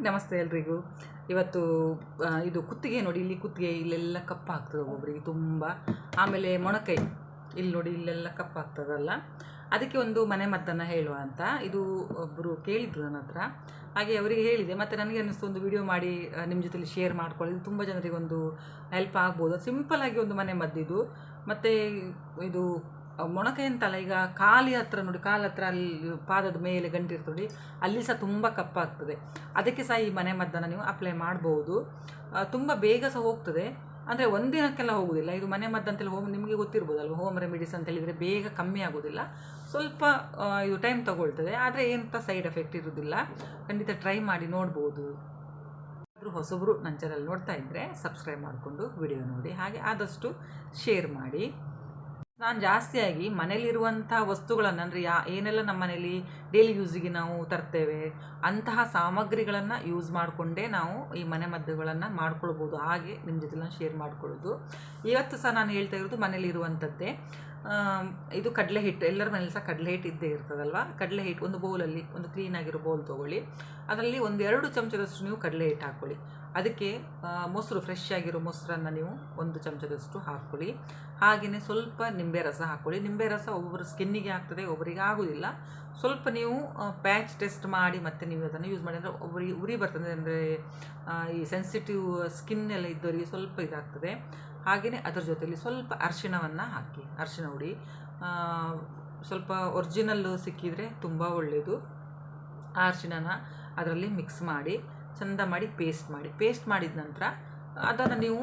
ನಮಸ್ತೆ ಎಲ್ರಿಗೂ. ಇವತ್ತು ಇದು ಕುತ್ತಿಗೆ ನೋಡಿ, ಇಲ್ಲಿ ಕುತ್ತಿಗೆ ಇಲ್ಲೆಲ್ಲ ಕಪ್ಪಾಗ್ತದೆ ಒಬ್ಬೊಬ್ಬರಿಗೆ ತುಂಬ. ಆಮೇಲೆ ಮೊಣಕೈ ಇಲ್ಲಿ ನೋಡಿ, ಇಲ್ಲೆಲ್ಲ ಕಪ್ಪಾಗ್ತದಲ್ಲ, ಅದಕ್ಕೆ ಒಂದು ಮನೆ ಮದ್ದನ್ನು ಹೇಳುವ ಅಂತ ಇದು ಒಬ್ಬರು ಕೇಳಿದ್ರು ನನ್ನ ಹತ್ರ. ಹಾಗೆ ಅವರಿಗೆ ಹೇಳಿದೆ, ಮತ್ತು ನನಗೆ ಅನ್ನಿಸ್ತು ಒಂದು ವಿಡಿಯೋ ಮಾಡಿ ನಿಮ್ಮ ಜೊತೆಲಿ ಶೇರ್ ಮಾಡ್ಕೊಳ್ಳಿ, ತುಂಬ ಜನರಿಗೆ ಒಂದು ಹೆಲ್ಪ್ ಆಗ್ಬೋದು. ಸಿಂಪಲ್ಲಾಗಿ ಒಂದು ಮನೆ ಮದ್ದಿದು. ಮತ್ತು ಇದು ಮೊಣಕೈ ಅಂತಲ್ಲ, ಈಗ ಕಾಲಿ ಹತ್ರ ನೋಡಿ, ಕಾಲ ಹತ್ರ ಅಲ್ಲಿ ಪಾದದ ಮೇಲೆ ಗಂಟಿರ್ತದೆ ನೋಡಿ, ಅಲ್ಲಿ ಸಹ ತುಂಬ ಕಪ್ಪಾಗ್ತದೆ. ಅದಕ್ಕೆ ಸಹ ಈ ಮನೆ ಮದ್ದನ್ನು ನೀವು ಅಪ್ಲೈ ಮಾಡ್ಬೋದು. ತುಂಬ ಬೇಗ ಸಹ ಹೋಗ್ತದೆ, ಅಂದರೆ ಒಂದಿನಕ್ಕೆಲ್ಲ ಹೋಗೋದಿಲ್ಲ. ಇದು ಮನೆ ಮದ್ದು ಅಂತೇಳಿ ನಿಮಗೆ ಗೊತ್ತಿರ್ಬೋದಲ್ವ, ಹೋಮ್ ರೆಮಿಡೀಸ್ ಅಂತ ಹೇಳಿದರೆ ಬೇಗ ಕಮ್ಮಿ ಆಗೋದಿಲ್ಲ, ಸ್ವಲ್ಪ ಇದು ಟೈಮ್ ತಗೊಳ್ತದೆ. ಆದರೆ ಎಂಥ ಸೈಡ್ ಎಫೆಕ್ಟ್ ಇರೋದಿಲ್ಲ. ಖಂಡಿತ ಟ್ರೈ ಮಾಡಿ ನೋಡ್ಬೋದು. ಹೊಸಬ್ರು ನನ್ನ ಚಾನಲ್ ನೋಡ್ತಾ ಇದ್ದರೆ ಸಬ್ಸ್ಕ್ರೈಬ್ ಮಾಡಿಕೊಂಡು ವಿಡಿಯೋ ನೋಡಿ, ಹಾಗೆ ಆದಷ್ಟು ಶೇರ್ ಮಾಡಿ. ನಾನು ಜಾಸ್ತಿಯಾಗಿ ಮನೇಲಿರುವಂಥ ವಸ್ತುಗಳನ್ನು, ಅಂದರೆ ಏನೆಲ್ಲ ನಮ್ಮ ಮನೇಲಿ ಡೈಲಿ ಯೂಸಿಗೆ ನಾವು ತರ್ತೇವೆ ಅಂತಹ ಸಾಮಗ್ರಿಗಳನ್ನು ಯೂಸ್ ಮಾಡಿಕೊಂಡೇ ನಾವು ಈ ಮನೆ ಮದ್ದುಗಳನ್ನು ಮಾಡ್ಕೊಳ್ಬೋದು. ಹಾಗೆ ನಿಮ್ಮ ಜೊತೆ ನಾನು ಶೇರ್ ಮಾಡ್ಕೊಳ್ಳೋದು. ಇವತ್ತು ಸಹ ನಾನು ಹೇಳ್ತಾ ಇರೋದು ಮನೇಲಿರುವಂಥದ್ದೇ. ಇದು ಕಡಲೆ ಹಿಟ್ಟು, ಎಲ್ಲರ ಮನೇಲಿ ಸಹ ಕಡಲೆ ಹಿಟ್ಟು ಇದ್ದೇ ಇರ್ತದಲ್ವ. ಕಡಲೆ ಹಿಟ್ಟು ಒಂದು ಬೌಲಲ್ಲಿ, ಒಂದು ಕ್ಲೀನಾಗಿರೋ ಬೌಲ್ ತೊಗೊಳ್ಳಿ. ಅದರಲ್ಲಿ 1-2 ಚಮಚದಷ್ಟು ನೀವು ಕಡಲೆ ಹಿಟ್ಟು ಹಾಕ್ಕೊಳ್ಳಿ. ಅದಕ್ಕೆ ಮೊಸರು, ಫ್ರೆಶ್ ಆಗಿರೋ ಮೊಸರನ್ನು ನೀವು 1 ಚಮಚದಷ್ಟು ಹಾಕ್ಕೊಳ್ಳಿ. ಹಾಗೆಯೇ ಸ್ವಲ್ಪ ನಿಂಬೆ ರಸ ಹಾಕ್ಕೊಳ್ಳಿ. ನಿಂಬೆ ರಸ ಒಬ್ಬೊಬ್ಬರು ಸ್ಕಿನ್ನಿಗೆ ಆಗ್ತದೆ, ಒಬ್ಬರಿಗೆ ಆಗೋದಿಲ್ಲ. ಸ್ವಲ್ಪ ನೀವು ಪ್ಯಾಚ್ ಟೆಸ್ಟ್ ಮಾಡಿ ಮತ್ತು ನೀವು ಅದನ್ನು ಯೂಸ್ ಮಾಡಿ. ಅಂದರೆ ಒಬ್ಬರಿಗೆ ಉರಿ ಬರ್ತದೆ, ಅಂದರೆ ಈ ಸೆನ್ಸಿಟಿವ್ ಸ್ಕಿನ್ ಎಲ್ಲ ಇದ್ದವರಿಗೆ ಸ್ವಲ್ಪ ಇದಾಗ್ತದೆ. ಹಾಗೆಯೇ ಅದರ ಜೊತೆಯಲ್ಲಿ ಸ್ವಲ್ಪ ಅರಿಶಿಣವನ್ನು ಹಾಕಿ, ಅರಿಶಿಣ ಹುಡಿ ಸ್ವಲ್ಪ ಒರಿಜಿನಲ್ಲು ಸಿಕ್ಕಿದರೆ ತುಂಬ ಒಳ್ಳೆಯದು. ಆ ಅರಿಶಿಣನ ಅದರಲ್ಲಿ ಮಿಕ್ಸ್ ಮಾಡಿ ಚೆಂದ ಮಾಡಿ ಪೇಸ್ಟ್ ಮಾಡಿದ ನಂತರ ಅದನ್ನು ನೀವು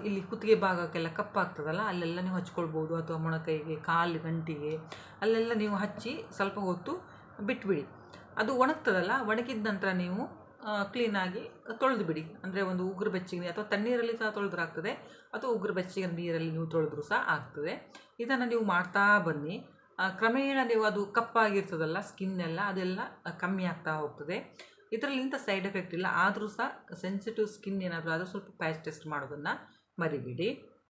ಇಲ್ಲಿ ಕುತ್ತಿಗೆ ಭಾಗಕ್ಕೆಲ್ಲ ಕಪ್ಪಾಗ್ತದಲ್ಲ, ಅಲ್ಲೆಲ್ಲ ನೀವು ಹಚ್ಕೊಳ್ಬೋದು. ಅಥವಾ ಮೊಣಕೈಗೆ, ಕಾಲು ಗಂಟಿಗೆ ಅಲ್ಲೆಲ್ಲ ನೀವು ಹಚ್ಚಿ ಸ್ವಲ್ಪ ಹೊತ್ತು ಬಿಟ್ಬಿಡಿ. ಅದು ಒಣಗ್ತದಲ್ಲ, ಒಣಗಿದ ನಂತರ ನೀವು ಕ್ಲೀನಾಗಿ ತೊಳೆದು ಬಿಡಿ. ಅಂದರೆ ಒಂದು ಉಗುರು ಬೆಚ್ಚಗೆ ಅಥವಾ ತಣ್ಣೀರಲ್ಲಿ ಸಹ ತೊಳೆದ್ರಾಗ್ತದೆ, ಅಥವಾ ಉಗುರು ಬೆಚ್ಚಗೆ ನೀರಲ್ಲಿ ನೀವು ತೊಳೆದ್ರೂ ಸಹ ಆಗ್ತದೆ. ಇದನ್ನು ನೀವು ಮಾಡ್ತಾ ಬನ್ನಿ. ಕ್ರಮೇಣ ನೀವು ಅದು ಕಪ್ಪಾಗಿರ್ತದಲ್ಲ ಸ್ಕಿನ್ನೆಲ್ಲ, ಅದೆಲ್ಲ ಕಮ್ಮಿ ಆಗ್ತಾ ಹೋಗ್ತದೆ. ಇದರಲ್ಲಿ ಇಂಥ ಸೈಡ್ ಎಫೆಕ್ಟ್ ಇಲ್ಲ. ಆದರೂ ಸಹ ಸೆನ್ಸಿಟಿವ್ ಸ್ಕಿನ್ ಏನಾದರೂ ಆದರೂ ಸ್ವಲ್ಪ ಪ್ಯಾಚ್ ಟೆಸ್ಟ್ ಮಾಡೋದನ್ನು ಮರಿಬಿಡಿ.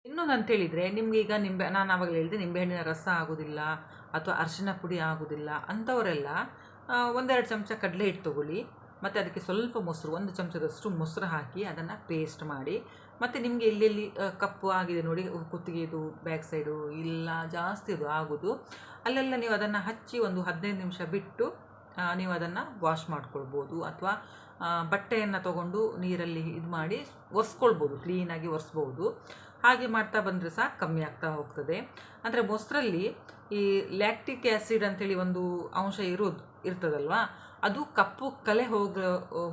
ಇನ್ನೊಂದು ಅಂತೇಳಿದರೆ, ನಿಮಗೆ ಈಗ ನಾನು ಆವಾಗಲೇ ಹೇಳಿದೆ, ನಿಂಬೆಹಣ್ಣಿನ ರಸ ಆಗೋದಿಲ್ಲ ಅಥವಾ ಅರಿಶಿನ ಪುಡಿ ಆಗೋದಿಲ್ಲ ಅಂಥವರೆಲ್ಲ 1-2 ಚಮಚ ಕಡಲೆ ಹಿಟ್ಟು ತೊಗೊಳ್ಳಿ. ಮತ್ತು ಅದಕ್ಕೆ ಸ್ವಲ್ಪ ಮೊಸರು, 1 ಚಮಚದಷ್ಟು ಮೊಸರು ಹಾಕಿ ಅದನ್ನು ಪೇಸ್ಟ್ ಮಾಡಿ. ಮತ್ತು ನಿಮಗೆ ಎಲ್ಲೆಲ್ಲಿ ಕಪ್ಪು ಆಗಿದೆ ನೋಡಿ, ಕುತ್ತಿಗೆದು ಬ್ಯಾಕ್ ಸೈಡು ಇಲ್ಲ ಜಾಸ್ತಿ ಅದು ಆಗೋದು, ಅಲ್ಲೆಲ್ಲ ನೀವು ಅದನ್ನು ಹಚ್ಚಿ ಒಂದು 15 ನಿಮಿಷ ಬಿಟ್ಟು ನೀವು ಅದನ್ನು ವಾಶ್ ಮಾಡ್ಕೊಳ್ಬೋದು. ಅಥವಾ ಬಟ್ಟೆಯನ್ನು ತೊಗೊಂಡು ನೀರಲ್ಲಿ ಇದು ಮಾಡಿ ಒರೆಸ್ಕೊಳ್ಬೋದು, ಕ್ಲೀನಾಗಿ ಒರೆಸ್ಬೋದು. ಹಾಗೆ ಮಾಡ್ತಾ ಬಂದರೆ ಸಹ ಕಮ್ಮಿ ಆಗ್ತಾ ಹೋಗ್ತದೆ. ಅಂದರೆ ಮೊಸರಲ್ಲಿ ಈ ಲ್ಯಾಕ್ಟಿಕ್ ಆ್ಯಸಿಡ್ ಅಂಥೇಳಿ ಒಂದು ಅಂಶ ಇರ್ತದಲ್ವ, ಅದು ಕಪ್ಪು ಕಲೆ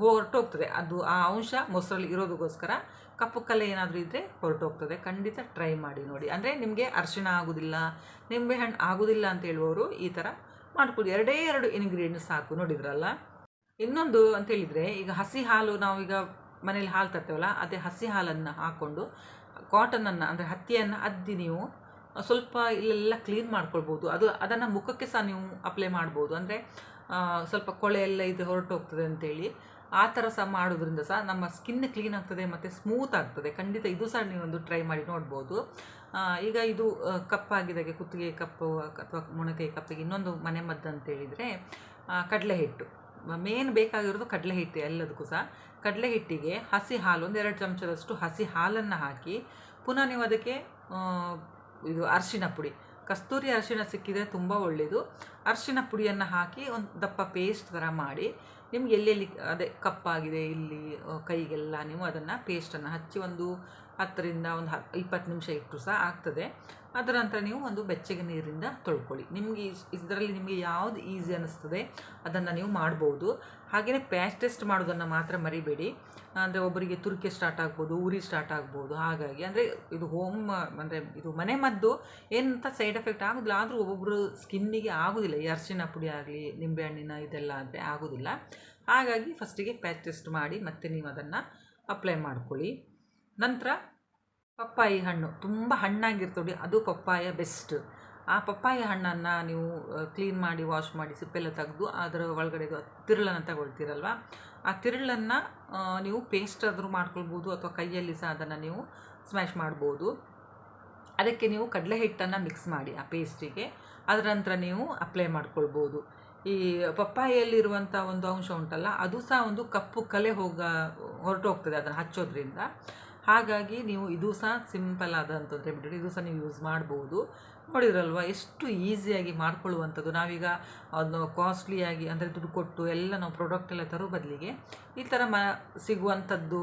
ಹೊರಟೋಗ್ತದೆ. ಅದು ಆ ಅಂಶ ಮೊಸರಲ್ಲಿ ಇರೋದಕ್ಕೋಸ್ಕರ ಕಪ್ಪು ಕಲೆ ಏನಾದರೂ ಇದ್ದರೆ ಹೊರಟೋಗ್ತದೆ. ಖಂಡಿತ ಟ್ರೈ ಮಾಡಿ ನೋಡಿ. ಅಂದರೆ ನಿಮಗೆ ಅರಿಶಿಣ ಆಗೋದಿಲ್ಲ, ನಿಂಬೆಹಣ್ಣು ಆಗೋದಿಲ್ಲ ಅಂತ ಹೇಳುವವರು ಈ ಥರ ಮಾಡ್ಕೊಳ್ಳಿ. 2 ಇಂಗ್ರೀಡಿಯೆಂಟ್ಸ್ ಸಾಕು, ನೋಡಿದ್ರಲ್ಲ. ಇನ್ನೊಂದು ಅಂತೇಳಿದರೆ, ಈಗ ಹಸಿ ಹಾಲು, ನಾವೀಗ ಮನೇಲಿ ಹಾಲು ತರ್ತೇವಲ್ಲ, ಅದೇ ಹಸಿ ಹಾಲನ್ನು ಹಾಕ್ಕೊಂಡು ಕಾಟನನ್ನು, ಅಂದರೆ ಹತ್ತಿಯನ್ನು ಅದ್ದಿ ನೀವು ಸ್ವಲ್ಪ ಇಲ್ಲೆಲ್ಲ ಕ್ಲೀನ್ ಮಾಡ್ಕೊಳ್ಬೋದು. ಅದನ್ನು ಮುಖಕ್ಕೆ ಸಹ ನೀವು ಅಪ್ಲೈ ಮಾಡ್ಬೋದು. ಅಂದರೆ ಸ್ವಲ್ಪ ಕೊಳೆ ಎಲ್ಲ ಇದು ಹೊರಟೋಗ್ತದೆ ಅಂತೇಳಿ ಆ ಥರ ಸಹ ಮಾಡೋದ್ರಿಂದ ಸಹ ನಮ್ಮ ಸ್ಕಿನ್ ಕ್ಲೀನ್ ಆಗ್ತದೆ ಮತ್ತು ಸ್ಮೂತ್ ಆಗ್ತದೆ. ಖಂಡಿತ ಇದು ಸಹ ನೀವೊಂದು ಟ್ರೈ ಮಾಡಿ ನೋಡ್ಬೋದು. ಈಗ ಇದು ಕಪ್ಪಾಗಿದ್ದಾಗೆ, ಕುತ್ತಿಗೆ ಕಪ್ಪು ಅಥವಾ ಮೊಣಕೈ ಕಪ್ಪಿಗೆ ಇನ್ನೊಂದು ಮನೆ ಮದ್ದು ಅಂತೇಳಿದರೆ ಕಡಲೆ ಹಿಟ್ಟು. ಮೇನ್ ಬೇಕಾಗಿರೋದು ಕಡಲೆ ಹಿಟ್ಟು ಎಲ್ಲದಕ್ಕೂ ಸಹ. ಕಡಲೆ ಹಿಟ್ಟಿಗೆ ಹಸಿ ಹಾಲು, 1-2 ಚಮಚದಷ್ಟು ಹಸಿ ಹಾಲನ್ನು ಹಾಕಿ, ಪುನಃ ನೀವು ಅದಕ್ಕೆ ಇದು ಅರಿಶಿನ ಪುಡಿ, ಕಸ್ತೂರಿ ಅರಿಶಿಣ ಸಿಕ್ಕಿದರೆ ತುಂಬ ಒಳ್ಳೆಯದು. ಅರಿಶಿನ ಪುಡಿಯನ್ನು ಹಾಕಿ ಒಂದು ದಪ್ಪ ಪೇಸ್ಟ್ ಥರ ಮಾಡಿ, ನಿಮ್ಗೆ ಎಲ್ಲೆಲ್ಲಿ ಅದೇ ಕಪ್ಪಾಗಿದೆ ಇಲ್ಲಿ ಕೈಗೆಲ್ಲ ನೀವು ಅದನ್ನು ಪೇಸ್ಟನ್ನು ಹಚ್ಚಿ ಒಂದು 10ರಿಂದ 20 ನಿಮಿಷ ಇಟ್ಟರು ಸಹ ಆಗ್ತದೆ. ಅದರ ನಂತರ ನೀವು ಒಂದು ಬೆಚ್ಚಗೆ ನೀರಿಂದ ತೊಳ್ಕೊಳ್ಳಿ. ನಿಮಗೆ ಇದರಲ್ಲಿ ನಿಮಗೆ ಯಾವುದು ಈಸಿ ಅನ್ನಿಸ್ತದೆ ಅದನ್ನು ನೀವು ಮಾಡ್ಬೋದು. ಹಾಗೆಯೇ ಪ್ಯಾಚ್ ಟೆಸ್ಟ್ ಮಾಡೋದನ್ನು ಮಾತ್ರ ಮರಿಬೇಡಿ. ಅಂದರೆ ಒಬ್ಬರಿಗೆ ತುರಿಕೆ ಸ್ಟಾರ್ಟ್ ಆಗ್ಬೋದು, ಉರಿ ಸ್ಟಾರ್ಟ್ ಆಗ್ಬೋದು. ಹಾಗಾಗಿ ಅಂದರೆ ಇದು ಅಂದರೆ ಇದು ಮನೆ ಮದ್ದು, ಏನಂತ ಸೈಡ್ ಎಫೆಕ್ಟ್ ಆಗೋದಿಲ್ಲ. ಆದರೂ ಒಬ್ಬೊಬ್ಬರು ಸ್ಕಿನ್ನಿಗೆ ಆಗೋದಿಲ್ಲ, ಈ ಅರಿಶಿನ ಪುಡಿ ಆಗಲಿ ನಿಂಬೆಹಣ್ಣಿನ ಇದೆಲ್ಲ ಆದರೆ ಆಗೋದಿಲ್ಲ. ಹಾಗಾಗಿ ಫಸ್ಟಿಗೆ ಪ್ಯಾಚ್ ಟೆಸ್ಟ್ ಮಾಡಿ ಮತ್ತೆ ನೀವು ಅದನ್ನು ಅಪ್ಲೈ ಮಾಡ್ಕೊಳ್ಳಿ. ನಂತರ ಪಪ್ಪಾಯಿ ಹಣ್ಣು, ತುಂಬ ಹಣ್ಣಾಗಿರ್ತದೆ, ಅದು ಪಪ್ಪಾಯ ಬೆಸ್ಟ್. ಆ ಪಪ್ಪಾಯ ಹಣ್ಣನ್ನು ನೀವು ಕ್ಲೀನ್ ಮಾಡಿ ವಾಶ್ ಮಾಡಿ ಸಿಪ್ಪೆಲ್ಲ ತೆಗೆದು ಅದರ ಒಳಗಡೆ ತಿರುಳನ್ನು ತಗೊಳ್ತೀರಲ್ವ, ಆ ತಿರುಳನ್ನು ನೀವು ಪೇಸ್ಟ್ ಆದರೂ ಮಾಡ್ಕೊಳ್ಬೋದು, ಅಥವಾ ಕೈಯಲ್ಲಿ ಸಹ ಅದನ್ನು ನೀವು ಸ್ಮ್ಯಾಶ್ ಮಾಡ್ಬೋದು. ಅದಕ್ಕೆ ನೀವು ಕಡಲೆ ಹಿಟ್ಟನ್ನು ಮಿಕ್ಸ್ ಮಾಡಿ ಆ ಪೇಸ್ಟಿಗೆ, ಅದರ ನಂತರ ನೀವು ಅಪ್ಲೈ ಮಾಡ್ಕೊಳ್ಬೋದು. ಈ ಪಪ್ಪಾಯಿಯಲ್ಲಿರುವಂಥ ಒಂದು ಅಂಶ ಉಂಟಲ್ಲ, ಅದು ಸಹ ಒಂದು ಕಪ್ಪು ಕಲೆ ಹೊರಟೋಗ್ತದೆ ಅದನ್ನು ಹಚ್ಚೋದ್ರಿಂದ. ಹಾಗಾಗಿ ನೀವು ಇದು ಸಹ ಸಿಂಪಲ್ ಆದಂಥದ್ದು ರೆಮಿಡಿ, ಇದು ಸಹ ನೀವು ಯೂಸ್ ಮಾಡ್ಬೋದು. ನೋಡಿದ್ರಲ್ವ ಎಷ್ಟು ಈಸಿಯಾಗಿ ಮಾಡ್ಕೊಳ್ಳುವಂಥದ್ದು. ನಾವೀಗ ಅದನ್ನು ಕಾಸ್ಟ್ಲಿಯಾಗಿ ಅಂದರೆ ದುಡ್ಡು ಕೊಟ್ಟು ಎಲ್ಲ ನಾವು ಪ್ರಾಡಕ್ಟ್ ಎಲ್ಲ ತರೋ ಬದಲಿಗೆ ಈ ಥರ ಸಿಗುವಂಥದ್ದು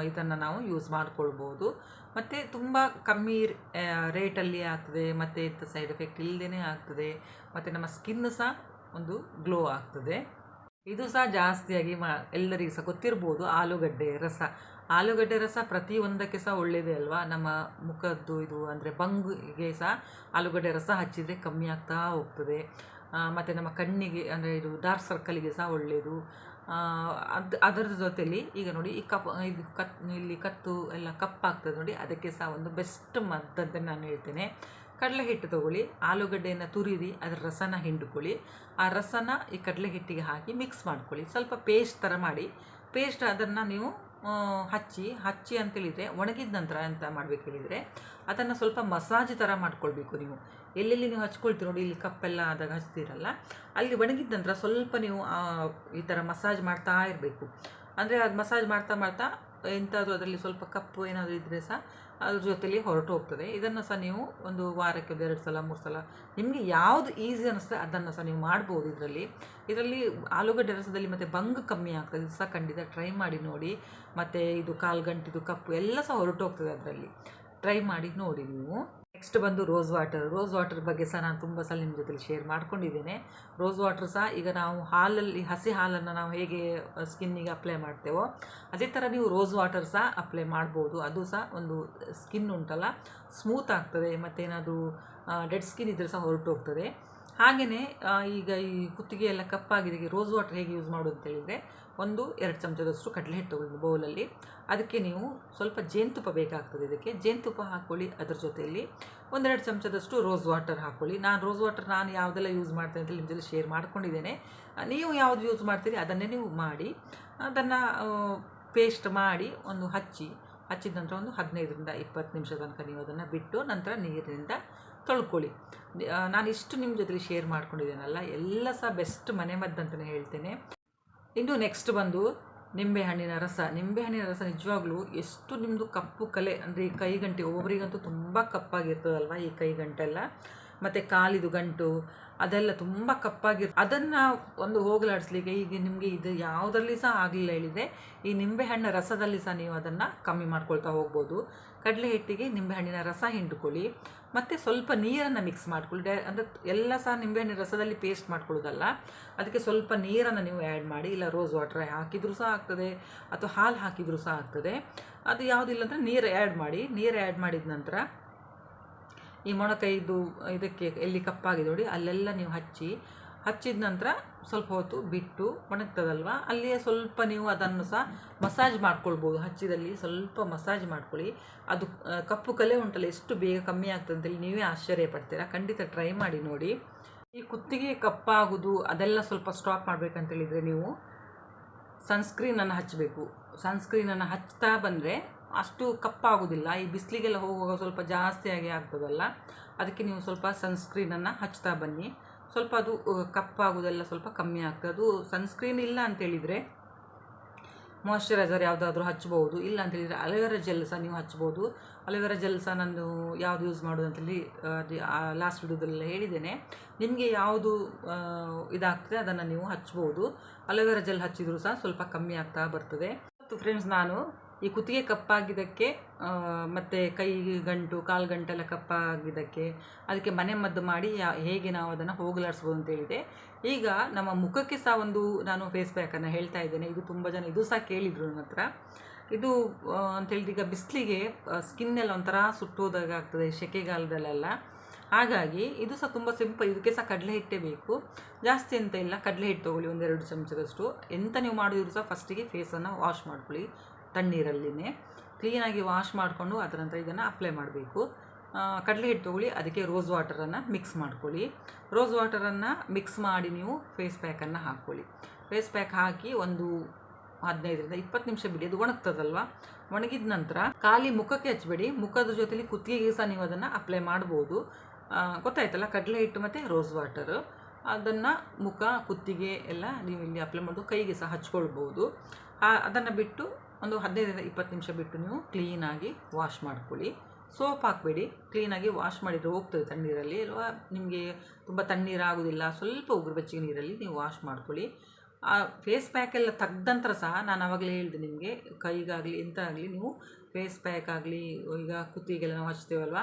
ಇದನ್ನು ನಾವು ಯೂಸ್ ಮಾಡ್ಕೊಳ್ಬೋದು. ಮತ್ತು ತುಂಬ ಕಮ್ಮಿ ರೇಟಲ್ಲಿ ಆಗ್ತದೆ, ಮತ್ತು ಇಂಥ ಸೈಡ್ ಎಫೆಕ್ಟ್ ಇಲ್ಲದೇ ಆಗ್ತದೆ, ಮತ್ತು ನಮ್ಮ ಸ್ಕಿನ್ ಸಹ ಒಂದು ಗ್ಲೋ ಆಗ್ತದೆ. ಇದು ಸಹ ಜಾಸ್ತಿಯಾಗಿ ಎಲ್ಲರಿಗೂ ಸಹ ಗೊತ್ತಿರ್ಬೋದು, ಆಲೂಗಡ್ಡೆ ರಸ ಪ್ರತಿಯೊಂದಕ್ಕೆ ಸಹ ಒಳ್ಳೆಯದೇ ಅಲ್ವಾ. ನಮ್ಮ ಮುಖದ್ದು ಇದು ಅಂದರೆ ಬಂಗಿಗೆ ಸಹ ಆಲೂಗಡ್ಡೆ ರಸ ಹಚ್ಚಿದರೆ ಕಮ್ಮಿ ಆಗ್ತಾ ಹೋಗ್ತದೆ. ಮತ್ತು ನಮ್ಮ ಕಣ್ಣಿಗೆ ಅಂದರೆ ಇದು ಡಾರ್ಕ್ ಸರ್ಕಲಿಗೆ ಸಹ ಒಳ್ಳೆಯದು. ಅದರ ಜೊತೆಯಲ್ಲಿ ಈಗ ನೋಡಿ ಈ ಇಲ್ಲಿ ಕತ್ತು ಎಲ್ಲ ಕಪ್ಪಾಗ್ತದೆ ನೋಡಿ, ಅದಕ್ಕೆ ಸಹ ಒಂದು ಬೆಸ್ಟ್ ಮದ್ದನ್ನು ನಾನು ಹೇಳ್ತೇನೆ. ಕಡಲೆ ಹಿಟ್ಟು ತೊಗೊಳ್ಳಿ, ಆಲೂಗಡ್ಡೆಯನ್ನು ತುರಿದು ಅದರ ರಸನ ಹಿಂಡ್ಕೊಳ್ಳಿ. ಆ ರಸನ ಈ ಕಡಲೆ ಹಿಟ್ಟಿಗೆ ಹಾಕಿ ಮಿಕ್ಸ್ ಮಾಡ್ಕೊಳ್ಳಿ, ಸ್ವಲ್ಪ ಪೇಸ್ಟ್ ಥರ ಮಾಡಿ. ಪೇಸ್ಟ್ ಅದನ್ನು ನೀವು ಹಚ್ಚಿ ಅಂತೇಳಿದರೆ ಒಣಗಿದ ನಂತರ ಎಂತ ಮಾಡಬೇಕು ಹೇಳಿದರೆ ಅದನ್ನು ಸ್ವಲ್ಪ ಮಸಾಜ್ ಥರ ಮಾಡ್ಕೊಳ್ಬೇಕು. ನೀವು ಎಲ್ಲೆಲ್ಲಿ ನೀವು ಹಚ್ಕೊಳ್ತೀರಿ ನೋಡಿ, ಇಲ್ಲಿ ಕಪ್ಪೆಲ್ಲ ಆದಾಗ ಹಚ್ತೀರಲ್ಲ, ಅಲ್ಲಿ ಒಣಗಿದ ನಂತರ ಸ್ವಲ್ಪ ನೀವು ಈ ಥರ ಮಸಾಜ್ ಮಾಡ್ತಾ ಇರಬೇಕು. ಅಂದರೆ ಅದು ಮಸಾಜ್ ಮಾಡ್ತಾ ಎಂಥದ್ದು ಅದರಲ್ಲಿ ಸ್ವಲ್ಪ ಕಪ್ಪು ಏನಾದರೂ ಇದ್ದರೆ ಸಹ ಅದ್ರ ಜೊತೆಲಿ ಹೊರಟು ಹೋಗ್ತದೆ. ಇದನ್ನು ಸಹ ನೀವು ಒಂದು ವಾರಕ್ಕೆ 2 ಸಲ 3 ಸಲ ನಿಮಗೆ ಯಾವುದು ಈಸಿ ಅನ್ನಿಸ್ತದೆ ಅದನ್ನು ಸಹ ನೀವು ಮಾಡ್ಬೋದು. ಇದರಲ್ಲಿ ಆಲೂಗಡ್ಡೆ ರಸದಲ್ಲಿ ಮತ್ತು ಬಂಗು ಕಮ್ಮಿ ಆಗ್ತದೆ. ಇದು ಸಹ ಖಂಡಿತ ಟ್ರೈ ಮಾಡಿ ನೋಡಿ. ಮತ್ತು ಇದು ಕಾಲು ಗಂಟಿದು ಕಪ್ಪು ಎಲ್ಲ ಸಹ ಹೊರಟು ಹೋಗ್ತದೆ, ಅದರಲ್ಲಿ ಟ್ರೈ ಮಾಡಿ ನೋಡಿ ನೀವು. ನೆಕ್ಸ್ಟ್ ಬಂದು ರೋಸ್ ವಾಟರ್ ಬಗ್ಗೆ ಸಹ ನಾನು ತುಂಬ ಸಲ ನಿಮ್ಮ ಜೊತೆಲಿ ಶೇರ್ ಮಾಡ್ಕೊಂಡಿದ್ದೇನೆ. ರೋಸ್ ವಾಟರ್ ಸಹ ಈಗ ನಾವು ಹಸಿ ಹಾಲನ್ನು ನಾವು ಹೇಗೆ ಸ್ಕಿನ್ನಿಗೆ ಅಪ್ಲೈ ಮಾಡ್ತೇವೋ ಅದೇ ಥರ ನೀವು ರೋಸ್ ವಾಟರ್ ಸಹ ಅಪ್ಲೈ ಮಾಡ್ಬೋದು. ಅದು ಸಹ ಒಂದು ಸ್ಕಿನ್ ಉಂಟಲ್ಲ ಸ್ಮೂತ್ ಆಗ್ತದೆ, ಮತ್ತೇನಾದರೂ ಡೆಡ್ ಸ್ಕಿನ್ ಇದ್ದರೆ ಸಹ ಹೊರಟು ಹೋಗ್ತದೆ. ಹಾಗೆಯೇ ಈಗ ಈ ಕುತ್ತಿಗೆ ಎಲ್ಲ ಕಪ್ಪಾಗಿದೆ, ರೋಸ್ ವಾಟರ್ ಹೇಗೆ ಯೂಸ್ ಮಾಡೋದು ಅಂತ ಹೇಳಿದರೆ 1-2 ಚಮಚದಷ್ಟು ಕಡಲೆ ಹಿಟ್ಟು ತಗೊಳ್ಳಿ ಬೌಲಲ್ಲಿ. ಅದಕ್ಕೆ ನೀವು ಸ್ವಲ್ಪ ಜೇನುತುಪ್ಪ ಬೇಕಾಗ್ತದೆ. ಇದಕ್ಕೆ ಜೇನುತುಪ್ಪ ಹಾಕ್ಕೊಳ್ಳಿ. ಅದರ ಜೊತೆಯಲ್ಲಿ 1-2 ಚಮಚದಷ್ಟು ರೋಸ್ ವಾಟರ್ ಹಾಕ್ಕೊಳ್ಳಿ. ನಾನು ಯಾವುದೆಲ್ಲ ಯೂಸ್ ಮಾಡ್ತೇನೆ ಅಂತ ನಿಮ್ಮ ಜೊತೆ ಶೇರ್ ಮಾಡ್ಕೊಂಡಿದ್ದೇನೆ. ನೀವು ಯಾವುದು ಯೂಸ್ ಮಾಡ್ತೀರಿ ಅದನ್ನೇ ನೀವು ಮಾಡಿ, ಅದನ್ನು ಪೇಸ್ಟ್ ಮಾಡಿ ಹಚ್ಚಿದ ನಂತರ ಒಂದು 15-20 ನಿಮಿಷ ತನಕ ನೀವು ಅದನ್ನು ಬಿಟ್ಟು ನಂತರ ನೀರಿನಿಂದ ತೊಳ್ಕೊಳ್ಳಿ. ನಾನು ಇಷ್ಟು ನಿಮ್ಮ ಜೊತೆ ಶೇರ್ ಮಾಡ್ಕೊಂಡಿದ್ದೇನಲ್ಲ, ಎಲ್ಲ ಸಹ ಬೆಸ್ಟ್ ಮನೆಮದ್ದು ಅಂತಲೇ ಹೇಳ್ತೇನೆ. ಇನ್ನು ನೆಕ್ಸ್ಟ್ ಬಂದು ನಿಂಬೆಹಣ್ಣಿನ ರಸ ನಿಜವಾಗ್ಲೂ ಎಷ್ಟು ನಿಮ್ಮದು ಕಪ್ಪು ಕಲೆ ಅಂದರೆ ಈ ಕೈಗಂಟೆ, ಒಬ್ಬೊಬ್ಬರಿಗಂತೂ ತುಂಬ ಕಪ್ಪಾಗಿರ್ತದಲ್ವ ಈ ಕೈಗಂಟೆಲ್ಲ, ಮತ್ತು ಕಾಲಿದು ಗಂಟು ಅದೆಲ್ಲ ತುಂಬ ಅದನ್ನು ಒಂದು ಹೋಗಲಾಡಿಸ್ಲಿಕ್ಕೆ ಈಗ ನಿಮಗೆ ಇದು ಯಾವುದರಲ್ಲಿ ಸಹ ಆಗಲಿಲ್ಲ ಹೇಳಿದರೆ ಈ ನಿಂಬೆಹಣ್ಣಿನ ರಸದಲ್ಲಿ ಸಹ ನೀವು ಅದನ್ನು ಕಮ್ಮಿ ಮಾಡ್ಕೊಳ್ತಾ ಹೋಗ್ಬೋದು. ಕಡಲೆ ಹಿಟ್ಟಿಗೆ ನಿಂಬೆಹಣ್ಣಿನ ರಸ ಹಿಂಡ್ಕೊಳ್ಳಿ, ಮತ್ತು ಸ್ವಲ್ಪ ನೀರನ್ನು ಮಿಕ್ಸ್ ಮಾಡ್ಕೊಳ್ಳಿ. ಅಂದರೆ ಎಲ್ಲ ಸಹ ನಿಂಬೆಹಣ್ಣಿನ ರಸದಲ್ಲಿ ಪೇಸ್ಟ್ ಮಾಡ್ಕೊಳ್ಳೋದಲ್ಲ, ಅದಕ್ಕೆ ಸ್ವಲ್ಪ ನೀರನ್ನು ನೀವು ಆ್ಯಡ್ ಮಾಡಿ. ಇಲ್ಲ ರೋಸ್ ವಾಟರ್ ಹಾಕಿದರೂ ಸಹ ಆಗ್ತದೆ, ಅಥವಾ ಹಾಲು ಹಾಕಿದರೂ ಸಹ ಆಗ್ತದೆ. ಅದು ಯಾವುದಿಲ್ಲ ಅಂದರೆ ನೀರು ಆ್ಯಡ್ ಮಾಡಿ. ನೀರು ಆ್ಯಡ್ ಮಾಡಿದ ನಂತರ ಈ ಮೊಣಕೈದು ಇದಕ್ಕೆ ಎಲ್ಲಿ ಕಪ್ಪಾಗಿದೆ ನೋಡಿ ಅಲ್ಲೆಲ್ಲ ನೀವು ಹಚ್ಚಿದ ನಂತರ ಸ್ವಲ್ಪ ಹೊತ್ತು ಬಿಟ್ಟು ಒಣಗ್ತದಲ್ವ, ಅಲ್ಲಿಯೇ ಸ್ವಲ್ಪ ನೀವು ಅದನ್ನು ಸಹ ಮಸಾಜ್ ಮಾಡ್ಕೊಳ್ಬೋದು. ಹಚ್ಚಿದಲ್ಲಿ ಸ್ವಲ್ಪ ಮಸಾಜ್ ಮಾಡ್ಕೊಳ್ಳಿ. ಅದು ಕಪ್ಪು ಕಲೆ ಉಂಟಲ್ಲ ಎಷ್ಟು ಬೇಗ ಕಮ್ಮಿ ಆಗ್ತದೆ ಅಂತೇಳಿ ನೀವೇ ಆಶ್ಚರ್ಯ ಪಡ್ತೀರಾ. ಖಂಡಿತ ಟ್ರೈ ಮಾಡಿ ನೋಡಿ. ಈ ಕುತ್ತಿಗೆ ಕಪ್ಪಾಗೋದು ಅದೆಲ್ಲ ಸ್ವಲ್ಪ ಸ್ಟಾಪ್ ಮಾಡಬೇಕಂತೇಳಿದರೆ ನೀವು ಸನ್ಸ್ಕ್ರೀನನ್ನು ಹಚ್ಚಬೇಕು. ಸನ್ಸ್ಕ್ರೀನನ್ನು ಹಚ್ತಾ ಬಂದರೆ ಅಷ್ಟು ಕಪ್ಪಾಗೋದಿಲ್ಲ. ಈ ಬಿಸಿಲಿಗೆಲ್ಲ ಹೋಗುವಾಗ ಸ್ವಲ್ಪ ಜಾಸ್ತಿಯಾಗಿ ಆಗ್ತದಲ್ಲ, ಅದಕ್ಕೆ ನೀವು ಸ್ವಲ್ಪ ಸನ್ಸ್ಕ್ರೀನನ್ನು ಹಚ್ತಾ ಬನ್ನಿ. ಸ್ವಲ್ಪ ಅದು ಕಪ್ಪಾಗೋದೆಲ್ಲ ಸ್ವಲ್ಪ ಕಮ್ಮಿ ಆಗ್ತದೆ. ಅದು ಸನ್ಸ್ಕ್ರೀನ್ ಇಲ್ಲ ಅಂತೇಳಿದರೆ ಮಾಯ್ಶ್ಚರೈಸರ್ ಯಾವುದಾದ್ರೂ ಹಚ್ಬೋದು. ಇಲ್ಲ ಅಂತೇಳಿದರೆ ಅಲೋವೆರಾ ಜೆಲ್ ಸಹ ನೀವು ಹಚ್ಬೋದು. ಅಲೋವೆರಾ ಜೆಲ್ ಸಹ ನಾನು ಯಾವುದು ಯೂಸ್ ಮಾಡೋದು ಅಂತೇಳಿ ಲಾಸ್ಟ್ ವಿಡಿಯೋದಲ್ಲೆಲ್ಲ ಹೇಳಿದ್ದೇನೆ. ನಿಮಗೆ ಯಾವುದು ಇದಾಗ್ತದೆ ಅದನ್ನು ನೀವು ಹಚ್ಬೋದು. ಅಲೋವೆರಾ ಜೆಲ್ ಹಚ್ಚಿದರೂ ಸಹ ಸ್ವಲ್ಪ ಕಮ್ಮಿ ಆಗ್ತಾ ಬರ್ತದೆ. ಮತ್ತು ಫ್ರೆಂಡ್ಸ್, ನಾನು ಈ ಕುತ್ತಿಗೆ ಕಪ್ಪಾಗಿದ್ದಕ್ಕೆ ಮತ್ತು ಕೈ ಗಂಟು ಕಾಲು ಗಂಟೆಲ್ಲ ಕಪ್ಪಾಗಿದ್ದಕ್ಕೆ ಅದಕ್ಕೆ ಮನೆಮದ್ದು ಮಾಡಿ ಹೇಗೆ ನಾವು ಅದನ್ನು ಹೋಗಲಾಡಿಸ್ಬೋದು ಅಂತೇಳಿದೆ. ಈಗ ನಮ್ಮ ಮುಖಕ್ಕೆ ಸಹ ನಾನು ಫೇಸ್ ಪ್ಯಾಕನ್ನು ಹೇಳ್ತಾ ಇದ್ದೇನೆ. ಇದು ತುಂಬ ಜನ ಇದು ಸಹ ಕೇಳಿದರು ನನ್ನ ಹತ್ರ. ಇದು ಅಂತೇಳಿದ್ರೆ ಈಗ ಬಿಸಿಲಿಗೆ ಸ್ಕಿನ್ನೆಲ್ಲ ಒಂಥರ ಸುಟ್ಟೋದಾಗ ಆಗ್ತದೆ ಸೆಕೆಗಾಲದಲ್ಲೆಲ್ಲ. ಹಾಗಾಗಿ ಇದು ಸಹ ತುಂಬ ಸಿಂಪಲ್. ಇದಕ್ಕೆ ಸಹ ಕಡಲೆ ಹಿಟ್ಟೇ ಬೇಕು, ಜಾಸ್ತಿ ಎಂತ ಇಲ್ಲ. ಕಡಲೆ ಹಿಟ್ಟು ತೊಗೊಳ್ಳಿ 1-2 ಚಮಚದಷ್ಟು. ಎಂತ ನೀವು ಮಾಡಿದ್ರು ಸಹ ಫಸ್ಟಿಗೆ ಫೇಸನ್ನು ವಾಶ್ ಮಾಡ್ಕೊಳ್ಳಿ ತಣ್ಣೀರಲ್ಲಿನೇ. ಕ್ಲೀನಾಗಿ ವಾಶ್ ಮಾಡಿಕೊಂಡು ಅದರ ನಂತರ ಇದನ್ನು ಅಪ್ಲೈ ಮಾಡಬೇಕು. ಕಡಲೆ ಹಿಟ್ಟು ತೊಗೊಳ್ಳಿ, ಅದಕ್ಕೆ ರೋಸ್ ವಾಟರನ್ನು ಮಿಕ್ಸ್ ಮಾಡ್ಕೊಳ್ಳಿ. ರೋಸ್ ವಾಟರನ್ನು ಮಿಕ್ಸ್ ಮಾಡಿ ನೀವು ಫೇಸ್ ಪ್ಯಾಕನ್ನು ಹಾಕ್ಕೊಳ್ಳಿ. ಫೇಸ್ ಪ್ಯಾಕ್ ಹಾಕಿ ಒಂದು 15-20 ನಿಮಿಷ ಬಿಡಿ. ಅದು ಒಣಗ್ತದಲ್ವ, ಒಣಗಿದ ನಂತರ ಖಾಲಿ ಮುಖಕ್ಕೆ ಹಚ್ಚಬೇಡಿ, ಮುಖದ ಜೊತೆಲಿ ಕುತ್ತಿಗೆಗೆ ಸಹ ನೀವು ಅದನ್ನು ಅಪ್ಲೈ ಮಾಡ್ಬೋದು. ಗೊತ್ತಾಯ್ತಲ್ಲ, ಕಡಲೆ ಹಿಟ್ಟು ಮತ್ತು ರೋಸ್ ವಾಟರು ಅದನ್ನು ಮುಖ ಕುತ್ತಿಗೆ ಎಲ್ಲ ನೀವು ಇಲ್ಲಿ ಅಪ್ಲೈ ಮಾಡೋದು, ಕೈಗೆ ಸಹ ಹಚ್ಕೊಳ್ಬೋದು. ಅದನ್ನು ಬಿಟ್ಟು ಒಂದು 15-20 ನಿಮಿಷ ಬಿಟ್ಟು ನೀವು ಕ್ಲೀನಾಗಿ ವಾಶ್ ಮಾಡ್ಕೊಳ್ಳಿ. ಸೋಪ್ ಹಾಕಬೇಡಿ, ಕ್ಲೀನಾಗಿ ವಾಶ್ ಮಾಡಿದರೆ ಹೋಗ್ತದೆ ತಣ್ಣೀರಲ್ಲಿ, ಅಲ್ವಾ ನಿಮಗೆ ತುಂಬ ತಣ್ಣೀರಾಗೋದಿಲ್ಲ, ಸ್ವಲ್ಪ ಉಗುರು ಬೆಚ್ಚಗೆ ನೀರಲ್ಲಿ ನೀವು ವಾಶ್ ಮಾಡ್ಕೊಳ್ಳಿ. ಆ ಫೇಸ್ ಪ್ಯಾಕೆಲ್ಲ ತೆಗ್ದ ನಂತರ ಸಹ ನಾನು ಆವಾಗಲೇ ಹೇಳಿದೆ ನಿಮಗೆ, ಕೈಗಾಗಲಿ ಎಂತ ಆಗಲಿ ನೀವು ಫೇಸ್ ಪ್ಯಾಕ್ ಆಗಲಿ ಈಗ ಕುತ್ತಿಗೆಲ್ಲ ನಾವು ಹಚ್ತೇವಲ್ವ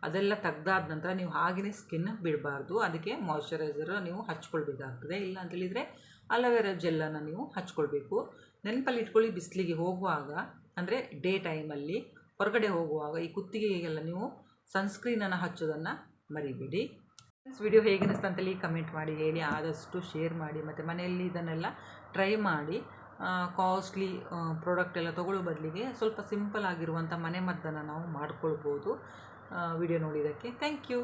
ಅದೆಲ್ಲ ತೆಗ್ದಾದ ನಂತರ ನೀವು ಹಾಗೆಯೇ ಸ್ಕಿನ್ ಬಿಡಬಾರ್ದು. ಅದಕ್ಕೆ ಮಾಯ್ಶ್ಚರೈಸರ್ ನೀವು ಹಚ್ಕೊಳ್ಬೇಕಾಗ್ತದೆ. ಇಲ್ಲ ಅಂತೇಳಿದರೆ ಅಲೋವೆರಾ ಜೆಲ್ಲನ್ನು ನೀವು ಹಚ್ಕೊಳ್ಬೇಕು. ನೆನಪಲ್ಲಿ ಇಟ್ಕೊಳ್ಳಿ, ಬಿಸಿಲಿಗೆ ಹೋಗುವಾಗ ಅಂದರೆ ಡೇ ಟೈಮಲ್ಲಿ ಹೊರಗಡೆ ಹೋಗುವಾಗ ಈ ಕುತ್ತಿಗೆಗೆಲ್ಲ ನೀವು ಸನ್ಸ್ಕ್ರೀನನ್ನು ಹಚ್ಚೋದನ್ನು ಮರಿಬೇಡಿ. ವಿಡಿಯೋ ಹೇಗೆ ಅನಿಸ್ತು ಅಂತೇಳಿ ಕಮೆಂಟ್ ಮಾಡಿ ಹೇಳಿ, ಆದಷ್ಟು ಶೇರ್ ಮಾಡಿ, ಮತ್ತು ಮನೆಯಲ್ಲಿ ಇದನ್ನೆಲ್ಲ ಟ್ರೈ ಮಾಡಿ. ಕಾಸ್ಟ್ಲಿ ಪ್ರಾಡಕ್ಟ್ ಎಲ್ಲ ತೊಗೊಳ್ಳೋ ಬದಲಿಗೆ ಸ್ವಲ್ಪ ಸಿಂಪಲ್ ಆಗಿರುವಂಥ ಮನೆಮದ್ದನ್ನು ನಾವು ಮಾಡ್ಕೊಳ್ಬೋದು. ವಿಡಿಯೋ ನೋಡಿದ್ದಕ್ಕೆ ಥ್ಯಾಂಕ್ ಯು.